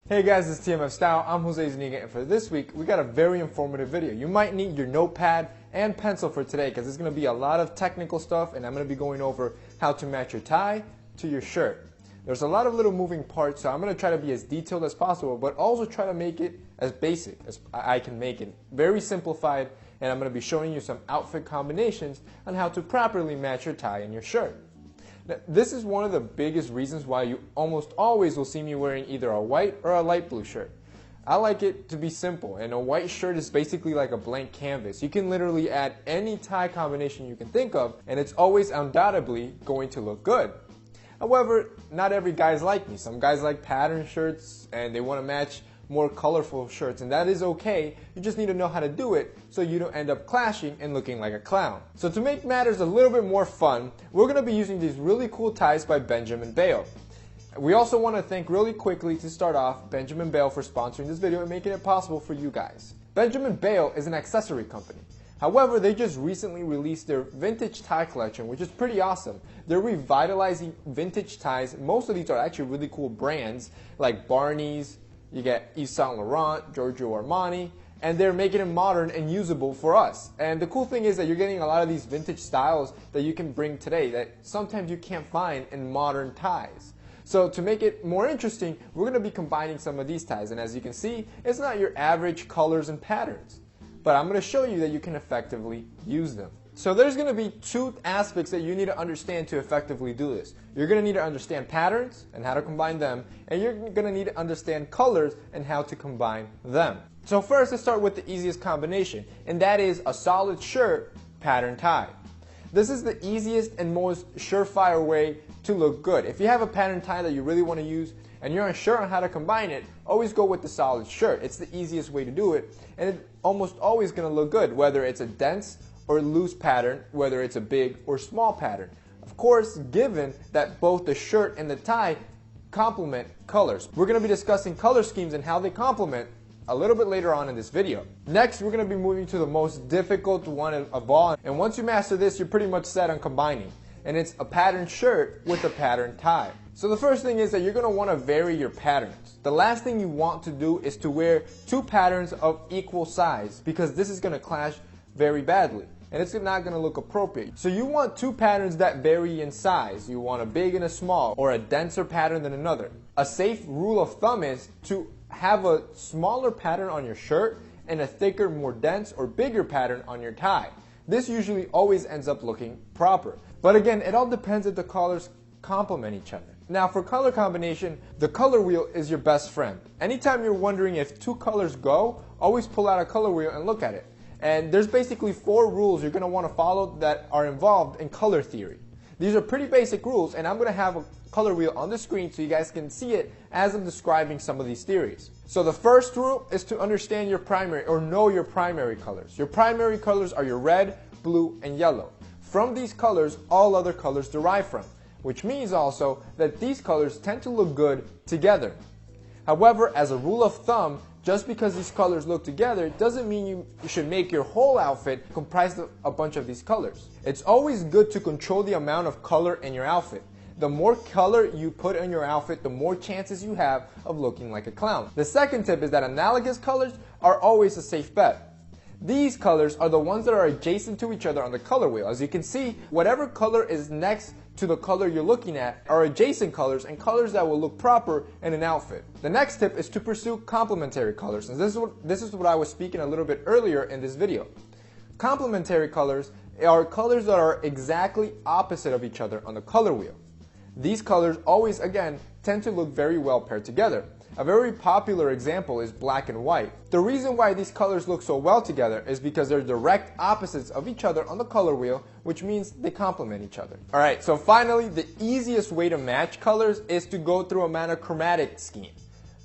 Hey guys, it's TMF Style. I'm Jose Zuniga, and for this week, we got a very informative video. You might need your notepad and pencil for today because there's going to be a lot of technical stuff, and I'm going to be going over how to match your tie to your shirt. There's a lot of little moving parts, so I'm going to try to be as detailed as possible, but also try to make it as basic as I can make it. Very simplified, and I'm going to be showing you some outfit combinations on how to properly match your tie and your shirt. Now, this is one of the biggest reasons why you almost always will see me wearing either a white or a light blue shirt. I like it to be simple, and a white shirt is basically like a blank canvas. You can literally add any tie combination you can think of, and it's always undoubtedly going to look good. However, not every guy's like me. Some guys like pattern shirts, and they want to match more colorful shirts, and that is okay. You just need to know how to do it so you don't end up clashing and looking like a clown. So to make matters a little bit more fun, we're going to be using these really cool ties by Benjamin Bale. We also want to thank really quickly to start off Benjamin Bale for sponsoring this video and making it possible for you guys. Benjamin Bale is an accessory company. However, they just recently released their vintage tie collection, which is pretty awesome. They're revitalizing vintage ties. Most of these are actually really cool brands like Barney's, you get Yves Saint Laurent, Giorgio Armani, and they're making it modern and usable for us. And the cool thing is that you're getting a lot of these vintage styles that you can bring today that sometimes you can't find in modern ties. So to make it more interesting, we're going to be combining some of these ties. And as you can see, it's not your average colors and patterns, but I'm going to show you that you can effectively use them. So there's going to be two aspects that you need to understand to effectively do this. You're going to need to understand patterns and how to combine them, and you're going to need to understand colors and how to combine them. So first, let's start with the easiest combination, and that is a solid shirt pattern tie. This is the easiest and most surefire way to look good. If you have a pattern tie that you really want to use and you're unsure on how to combine it, always go with the solid shirt. It's the easiest way to do it, and it's almost always going to look good, whether it's a dense or loose pattern, whether it's a big or small pattern. Of course, given that both the shirt and the tie complement colors. We're going to be discussing color schemes and how they complement a little bit later on in this video. Next, we're going to be moving to the most difficult one of all, and once you master this, you're pretty much set on combining, and it's a patterned shirt with a patterned tie. So the first thing is that you're going to want to vary your patterns. The last thing you want to do is to wear two patterns of equal size, because this is going to clash very badly, and it's not going to look appropriate. So you want two patterns that vary in size. You want a big and a small, or a denser pattern than another. A safe rule of thumb is to have a smaller pattern on your shirt and a thicker, more dense or bigger pattern on your tie. This usually always ends up looking proper. But again, it all depends if the colors complement each other. Now for color combination, the color wheel is your best friend. Anytime you're wondering if two colors go, always pull out a color wheel and look at it. And there's basically 4 rules you're going to want to follow that are involved in color theory. These are pretty basic rules, and I'm going to have a color wheel on the screen so you guys can see it as I'm describing some of these theories. So the first rule is to understand your primary, or know your primary colors. Your primary colors are your red, blue, and yellow. From these colors, all other colors derive from, which means also that these colors tend to look good together. However, as a rule of thumb, just because these colors look together doesn't mean you should make your whole outfit comprised of a bunch of these colors. It's always good to control the amount of color in your outfit. The more color you put in your outfit, the more chances you have of looking like a clown. The second tip is that analogous colors are always a safe bet. These colors are the ones that are adjacent to each other on the color wheel. As you can see, whatever color is next to the color you're looking at are adjacent colors and colors that will look proper in an outfit. The next tip is to pursue complementary colors, and this is what I was speaking a little bit earlier in this video. Complementary colors are colors that are exactly opposite of each other on the color wheel. These colors always, again, tend to look very well paired together. A very popular example is black and white. The reason why these colors look so well together is because they're direct opposites of each other on the color wheel, which means they complement each other. Alright, so finally, the easiest way to match colors is to go through a monochromatic scheme.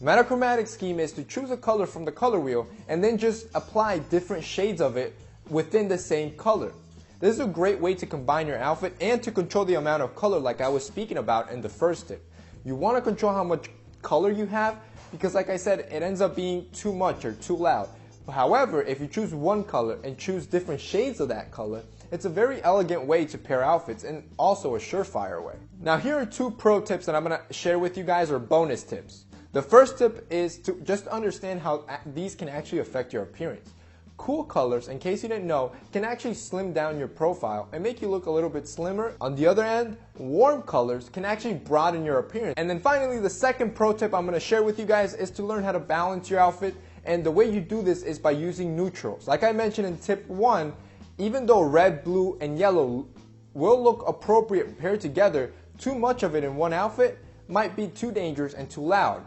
Monochromatic scheme is to choose a color from the color wheel and then just apply different shades of it within the same color. This is a great way to combine your outfit and to control the amount of color like I was speaking about in the first tip. You want to control how much color you have because, like I said, it ends up being too much or too loud. However, if you choose one color and choose different shades of that color, it's a very elegant way to pair outfits and also a surefire way. Now here are 2 pro tips that I'm going to share with you guys, or bonus tips. The first tip is to just understand how these can actually affect your appearance. Cool colors, in case you didn't know, can actually slim down your profile and make you look a little bit slimmer. On the other end, warm colors can actually broaden your appearance. And then finally, the second pro tip I'm going to share with you guys is to learn how to balance your outfit. And the way you do this is by using neutrals. Like I mentioned in tip 1, even though red, blue, and yellow will look appropriate paired together, too much of it in one outfit might be too dangerous and too loud.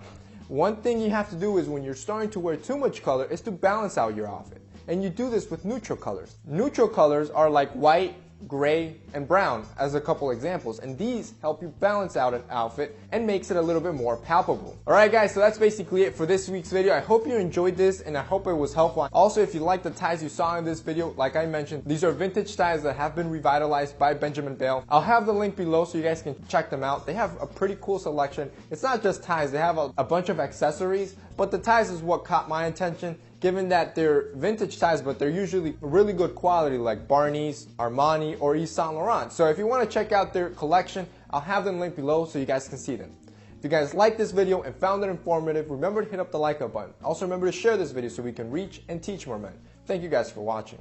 One thing you have to do is when you're starting to wear too much color is to balance out your outfit. And you do this with neutral colors. Neutral colors are like white, gray, and brown as a couple examples, and these help you balance out an outfit and makes it a little bit more palpable. Alright guys, so that's basically it for this week's video. I hope you enjoyed this and I hope it was helpful. Also, if you like the ties you saw in this video, like I mentioned, these are vintage ties that have been revitalized by Benjamin Bale. I'll have the link below so you guys can check them out. They have a pretty cool selection. It's not just ties, they have a bunch of accessories, but the ties is what caught my attention, given that they're vintage ties, but they're usually really good quality like Barney's, Armani, or Yves Saint Laurent. So if you want to check out their collection, I'll have them linked below so you guys can see them. If you guys liked this video and found it informative, remember to hit up the like button. Also remember to share this video so we can reach and teach more men. Thank you guys for watching.